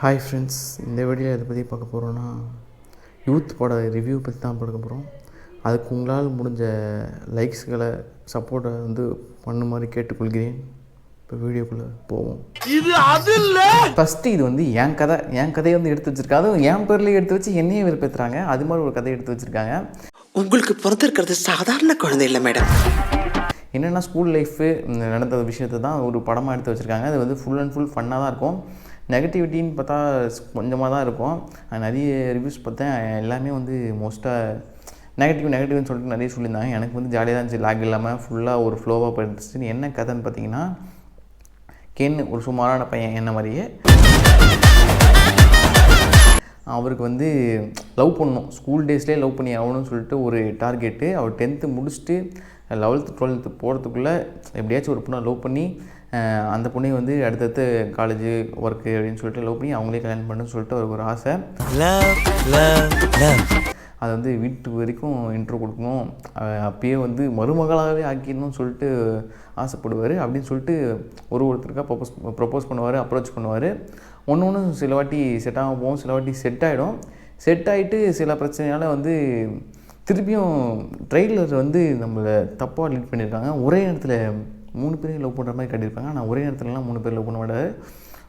Hi friends, இந்த வீடியோவில் எதை பற்றி பார்க்க போகிறோன்னா யூத் பட ரிவ்யூ பற்றி தான் பார்க்க போகிறோம். அதுக்கு உங்களால் முடிஞ்ச லைக்ஸ்களை சப்போர்ட்டை பண்ண மாதிரி கேட்டுக்கொள்கிறேன். இப்போ வீடியோக்குள்ளே போவோம். இது அது இல்லை. ஃபஸ்ட்டு இது என் கதையை எடுத்து வச்சுருக்காங்க. அதுவும் என் பேர்லேயே எடுத்து வச்சு என்னையே விருப்பத்துறாங்க. அது மாதிரி ஒரு கதையை எடுத்து வச்சுருக்காங்க. உங்களுக்கு பிறந்திருக்கிறது சாதாரண குழந்தை இல்லை மேடம். என்னென்னா ஸ்கூல் லைஃபு நடந்த விஷயத்தை தான் ஒரு படமாக எடுத்து வச்சுருக்காங்க. அது ஃபுல் அண்ட் ஃபுல் ஃபன்னாக தான் இருக்கும். நெகட்டிவிட்டின்னு பார்த்தா கொஞ்சமாக தான் இருக்கும். நிறைய ரிவ்யூஸ் பார்த்தேன், எல்லாமே மோஸ்ட்டாக நெகட்டிவ்னு சொல்லிட்டு நிறைய சொல்லியிருந்தாங்க. எனக்கு ஜாலியாக தான் இருந்துச்சு, லாக் இல்லாமல் ஃபுல்லாக ஒரு ஃப்ளோவாக போயிடுச்சு. என்ன கதைன்னு பார்த்தீங்கன்னா, கென் ஒரு சுமாரான பையன் என்ன மாதிரியே. அவருக்கு லவ் பண்ணணும், ஸ்கூல் டேஸ்லேயே லவ் பண்ணி ஆகணும்னு சொல்லிட்டு ஒரு டார்கெட்டு. அவர் 10th முடிச்சுட்டு 11th 12th போகிறதுக்குள்ளே எப்படியாச்சும் ஒரு பொண்ணை லவ் பண்ணி அந்த பொண்ணை அடுத்தடுத்து காலேஜு ஒர்க்கு அப்படின்னு சொல்லிட்டு லவ் பண்ணி அவங்களே கல்யாணம் பண்ணுன்னு சொல்லிட்டு அவருக்கு ஒரு ஆசை. அதை வீட்டு வரைக்கும் இன்ட்ரோ கொடுக்கணும், அப்பயே மருமகளாகவே ஆக்கிடணும்னு சொல்லிட்டு ஆசைப்படுவார். அப்படின்னு சொல்லிட்டு ஒருத்தருக்காக ப்ரப்போஸ் பண்ணுவார், அப்ரோச் பண்ணுவார். ஒன்று சில வாட்டி செட் ஆக போகும், சில வாட்டி செட் ஆகிடும். செட் ஆகிட்டு சில பிரச்சனையால் திருப்பியும் ட்ரெயிலர் நம்மளை தப்பாக லீட் பண்ணியிருக்காங்க. ஒரே நேரத்தில் 3 பேரையும் லவ் பண்ணுற மாதிரி காட்டியிருப்பாங்க. ஆனால் ஒரே நேரத்துலலாம் 3 பேர் லவ் பண்ண மாட்டார்.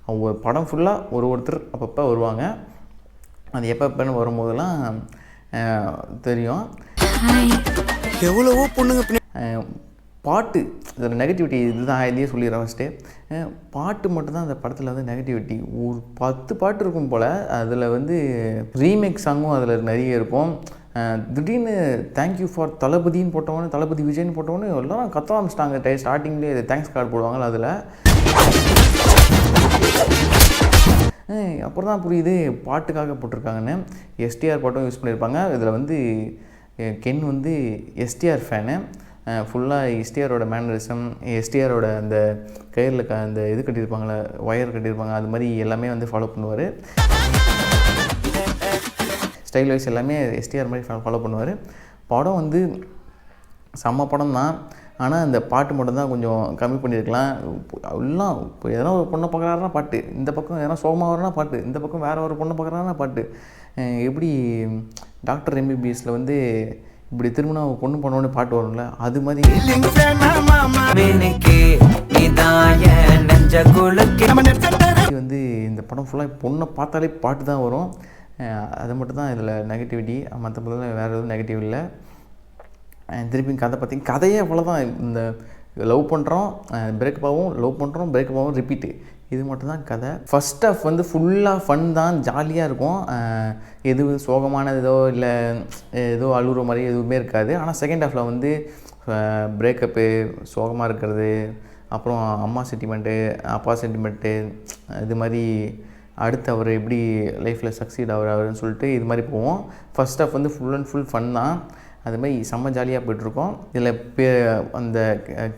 அவங்க படம் ஃபுல்லாக ஒருத்தர் அப்பப்போ வருவாங்க. அது எப்பப்போன்னு வரும்போதெல்லாம் தெரியும். எவ்வளவோ பொண்ணுங்க பாட்டு இதில் நெகட்டிவிட்டி இதுதான் இதுலேயே சொல்லிடுறேன் ஃபஸ்ட்டு. பாட்டு மட்டும்தான் அந்த படத்தில் நெகட்டிவிட்டி. ஒரு 10 பாட்டு இருக்கும் போல். அதில் ரீமேக் சாங்கும் அதில் நிறைய இருக்கும். திடீர்னு தேங்க்யூ ஃபார் தளபதின்னு போட்டவொன்னே, தளபதி விஜய்னு போட்டவொன்னே எல்லோரும் கத்த ஆரம்பிச்சிட்டாங்க. ஸ்டார்டிங்லேயே தேங்க்ஸ் கார்டு போடுவாங்களா அதில். அப்புறம் தான் புரியுது பாட்டுக்காக போட்டிருக்காங்கன்னு. எஸ்டிஆர் பாட்டும் யூஸ் பண்ணியிருப்பாங்க. இதில் கென் எஸ்டிஆர் ஃபேனு. ஃபுல்லாக எஸ்டிஆரோட மேனரிசம், எஸ்டிஆரோட அந்த கயிறில் அந்த இது கட்டியிருப்பாங்களே, ஒயர் கட்டியிருப்பாங்க, அது மாதிரி எல்லாமே ஃபாலோ பண்ணுவார். ஸ்டைல் வைஸ் எல்லாமே எஸ்டிஆர் மாதிரி ஃபாலோ பண்ணுவார். படம் செம்ம படம் தான். ஆனால் அந்த பாட்டு மட்டும்தான் கொஞ்சம் கம்மி பண்ணியிருக்கலாம். எல்லாம் இப்போ எதனா ஒரு பொண்ணை பார்க்குறாருனா பாட்டு, இந்த பக்கம் எதனா சோகமாக வரனா பாட்டு, இந்த பக்கம் வேறு ஒரு பொண்ணை பார்க்குறாருனா பாட்டு. எப்படி டாக்டர் எம்பிபிஎஸ்சில் இப்படி திரும்பினா பொண்ணு பண்ணோன்னு பாட்டு வரும்ல, அது மாதிரி இந்த படம் ஃபுல்லாக பொண்ணை பார்த்தாலே பாட்டு தான் வரும். அது மட்டும் தான் இதில் நெகட்டிவிட்டி. மற்றபடிலாம் வேறு எதுவும் நெகட்டிவ் இல்லை. திருப்பி கதையே அவ்வளோதான். இந்த லவ் பண்ணுறோம், பிரேக்கப் ஆகும், லவ் பண்ணுறோம், பிரேக்கப் ஆகும், ரிப்பீட்டு. இது மட்டும் தான் கதை. ஃபஸ்ட் ஹாஃப் ஃபுல்லாக ஃபன் தான், ஜாலியாக இருக்கும். எதுவும் சோகமானது இல்லை ஏதோ அழுகிற மாதிரி எதுவுமே இருக்காது. ஆனால் செகண்ட் ஹாஃபில் பிரேக்கப்பு, சோகமாக இருக்கிறது, அப்புறம் அம்மா சென்டிமெண்ட்டு, அப்பா சென்டிமெண்ட்டு, இது மாதிரி அடுத்து அவர் எப்படி லைஃப்பில் சக்சீட் ஆகிறாருன்னு சொல்லிட்டு இது மாதிரி போவோம். First half full and full fun தான். அது மாதிரி செம்ம ஜாலியாக போய்ட்டுருக்கோம். இதில் அந்த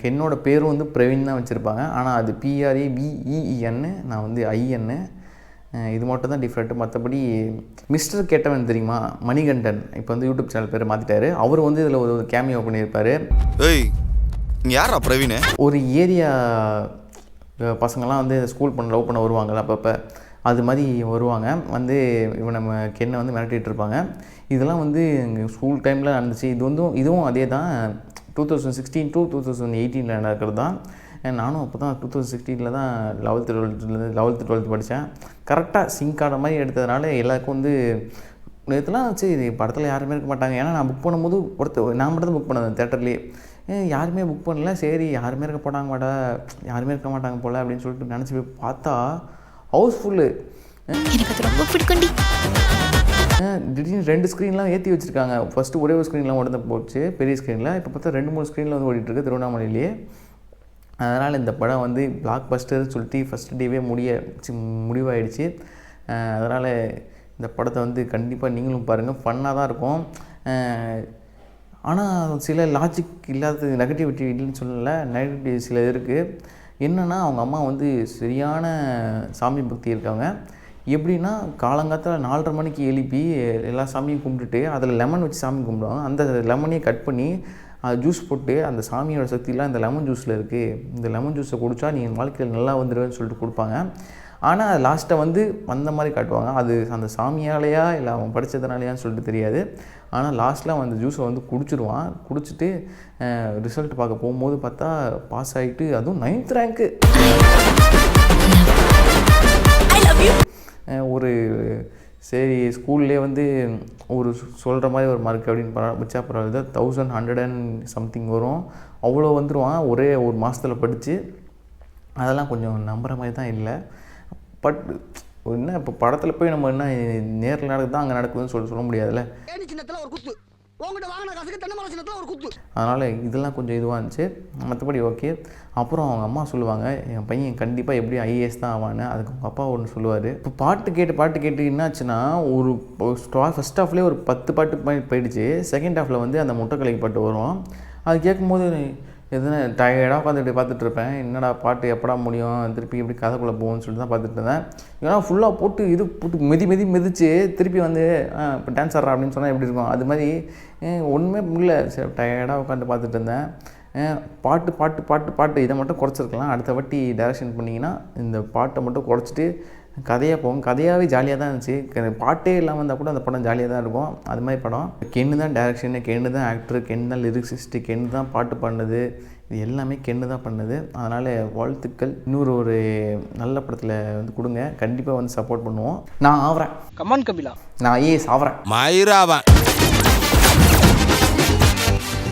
கென்னோட பேரும் பிரவீன் தான் வச்சுருப்பாங்க. ஆனால் அது PRAVEEN, நான் IN. இது மட்டும் தான் டிஃப்ரெண்ட்டு. மற்றபடி மிஸ்டர் கேட்டவன் தெரியுமா, மணிகண்டன், இப்போ யூடியூப் சேனல் பேர் மாற்றிட்டாரு. அவர் இதில் ஒரு கேமியோ பண்ணியிருப்பார். யாரா பிரவீன்? ஒரு ஏரியா பசங்கள்லாம் ஸ்கூல் லவ் பண்ண வருவாங்கள்ல அப்பப்போ, அது மாதிரி வருவாங்க. இவன் நம்ம கென்னை மிரட்டிகிட்டு இருப்பாங்க. இதெல்லாம் எங்கள் ஸ்கூல் டைமில் நடந்துச்சு. இதுவும் அதே தான். 2016 to 2018 நடக்கிறது தான். நானும் அப்போ தான் 2016 தான் 11th 12th படித்தேன். கரெக்டாக சிங்க் ஆன மாதிரி எடுத்ததுனால எல்லாருக்கும் நேற்றுலாம் சரி படத்தில் யாருமே இருக்க மாட்டாங்க. ஏன்னா நான் புக் பண்ணும்போது நான் மட்டும் தான் புக் பண்ணேன் தேட்டர்லேயே. யாருமே புக் பண்ணல. சரி யாருமே யாருமே இருக்க மாட்டாங்க போல் அப்படின்னு சொல்லிட்டு நினச்சி போய் பார்த்தா ஹவுஸ்ஃபுல்லு. எனக்கு அது ரொம்ப பிடிக்கும்டி. திடீர்னு 2 ஸ்க்ரீன்லாம் ஏற்றி வச்சுருக்காங்க. ஃபஸ்ட்டு ஒரே ஒரு ஸ்க்ரீன்லாம் மட்டும் தான் போச்சு, பெரிய ஸ்க்ரீனில். இப்போ பார்த்தா 2-3 ஸ்க்ரீனில் ஓடிட்டுருக்கு திருவண்ணாமலையிலேயே. அதனால் இந்த படம் பிளாக் பஸ்டர்னு சொல்லிட்டு ஃபஸ்ட்டு டேவே முடிவாயிடுச்சு. அதனால் இந்த படத்தை கண்டிப்பாக நீங்களும் பாருங்கள், ஃபன்னாக தான் இருக்கும். ஆனால் சில லாஜிக் இல்லாத நெகட்டிவிட்டி இல்லைன்னு சொல்லலை, நெகட்டிவிட்டி சில இருக்குது. என்னென்னா அவங்க அம்மா சரியான சாமி பக்தி இருக்காங்க. எப்படின்னா காலங்காலத்தில் 4:30 மணிக்கு எழுப்பி எல்லா சாமியும் கும்பிட்டுட்டு அதில் லெமன் வச்சு சாமி கும்பிடுவாங்க. அந்த லெமனையே கட் பண்ணி ஜூஸ் போட்டு அந்த சாமியோட சக்தியெலாம் இந்த லெமன் ஜூஸில் இருக்குது, இந்த லெமன் ஜூஸை குடித்தா நீங்கள் வாழ்க்கையில் நல்லா வந்துடுவேன்னு சொல்லிட்டு கொடுப்பாங்க. ஆனால் லாஸ்ட்டாக வந்து வந்த மாதிரி காட்டுவாங்க. அது அந்த சாமியாலையா இல்லை அவன் படித்ததுனாலையான்னு சொல்லிட்டு தெரியாது. ஆனால் லாஸ்ட்டில் அவன் அந்த ஜூஸை வந்து குடிச்சிடுவான். குடிச்சிட்டு ரிசல்ட் பார்க்க போகும்போது பார்த்தா பாஸ் ஆகிட்டு, அதுவும் 9th ரேங்க்கு. ஒரு சரி ஸ்கூல்லே வந்து ஒரு சொல்கிற மாதிரி ஒரு மார்க் அப்படின்னு வச்சா பரவாயில்ல, 1100 and something வரும். அவ்வளோ வந்துடுவான் ஒரே ஒரு மாதத்தில் படித்து. அதெல்லாம் கொஞ்சம் நம்புகிற மாதிரி தான் இல்லை. பட் என்ன இப்போ படத்தில் போய் நம்ம என்ன நேரில் நடக்குது அங்கே நடக்குதுன்னு சொல்ல முடியாதுல்ல. அதனால் இதெல்லாம் கொஞ்சம் இதுவாக இருந்துச்சு. மற்றபடி ஓகே. அப்புறம் அவங்க அம்மா சொல்லுவாங்க, என் பையன் கண்டிப்பாக எப்படி ஐஏஎஸ் தான் ஆவான்னு. அதுக்கு அவங்க அப்பா ஒன்று சொல்லுவார். இப்போ பாட்டு கேட்டு என்னாச்சுன்னா, ஒரு ஃபஸ்ட் ஹாஃப்லேயே ஒரு 10 பாட்டு போயிடுச்சு. செகண்ட் ஹாஃபில் வந்து அந்த முட்டைக்கலைக்கு பாட்டு வரும். அது கேட்கும்போது எதுனா டயர்டாக உட்காந்துட்டு பார்த்துட்ருப்பேன். என்னடா பாட்டு எப்படா முடியும், திருப்பி எப்படி கதைக்குள்ளே போகும்னு சொல்லிட்டு தான் பார்த்துட்டு இருந்தேன். ஏன்னா ஃபுல்லாக போட்டு மிதிச்சு திருப்பி வந்து இப்போ டான்ஸ் ஆடுறா அப்படின்னு சொன்னால் எப்படி இருக்கும், அது மாதிரி ஒன்றுமே இல்லை. சரி டயர்டாக உட்காந்து பார்த்துட்டு இருந்தேன். பாட்டு இதை மட்டும் குறைச்சிருக்கலாம். அடுத்த வாட்டி டைரக்ஷன் பண்ணிங்கன்னா இந்த பாட்டை மட்டும் குறைச்சிட்டு கதையாக போகும். கதையாகவே ஜாலியாக தான் இருந்துச்சு. பாட்டே இல்லாமல் இருந்தால் கூட அந்த படம் ஜாலியாக தான் இருக்கும். அது மாதிரி படம். கென்னு தான் டைரக்ஷனு, கென்னு தான் ஆக்டரு, கென்னு தான் லிரிக்ஸிஸ்ட்டு, கென்னு தான் பாட்டு பண்ணது. இது எல்லாமே கென்னு தான் பண்ணது. அதனால் வாழ்த்துக்கள். இன்னொரு ஒரு நல்ல படத்தில் வந்து கொடுங்க. கண்டிப்பாக வந்து சப்போர்ட் பண்ணுவோம். நான் ஆகிறேன். கமான் கபிலா. நான் ஐஏஎஸ் ஆகிறேன். மயிராவன்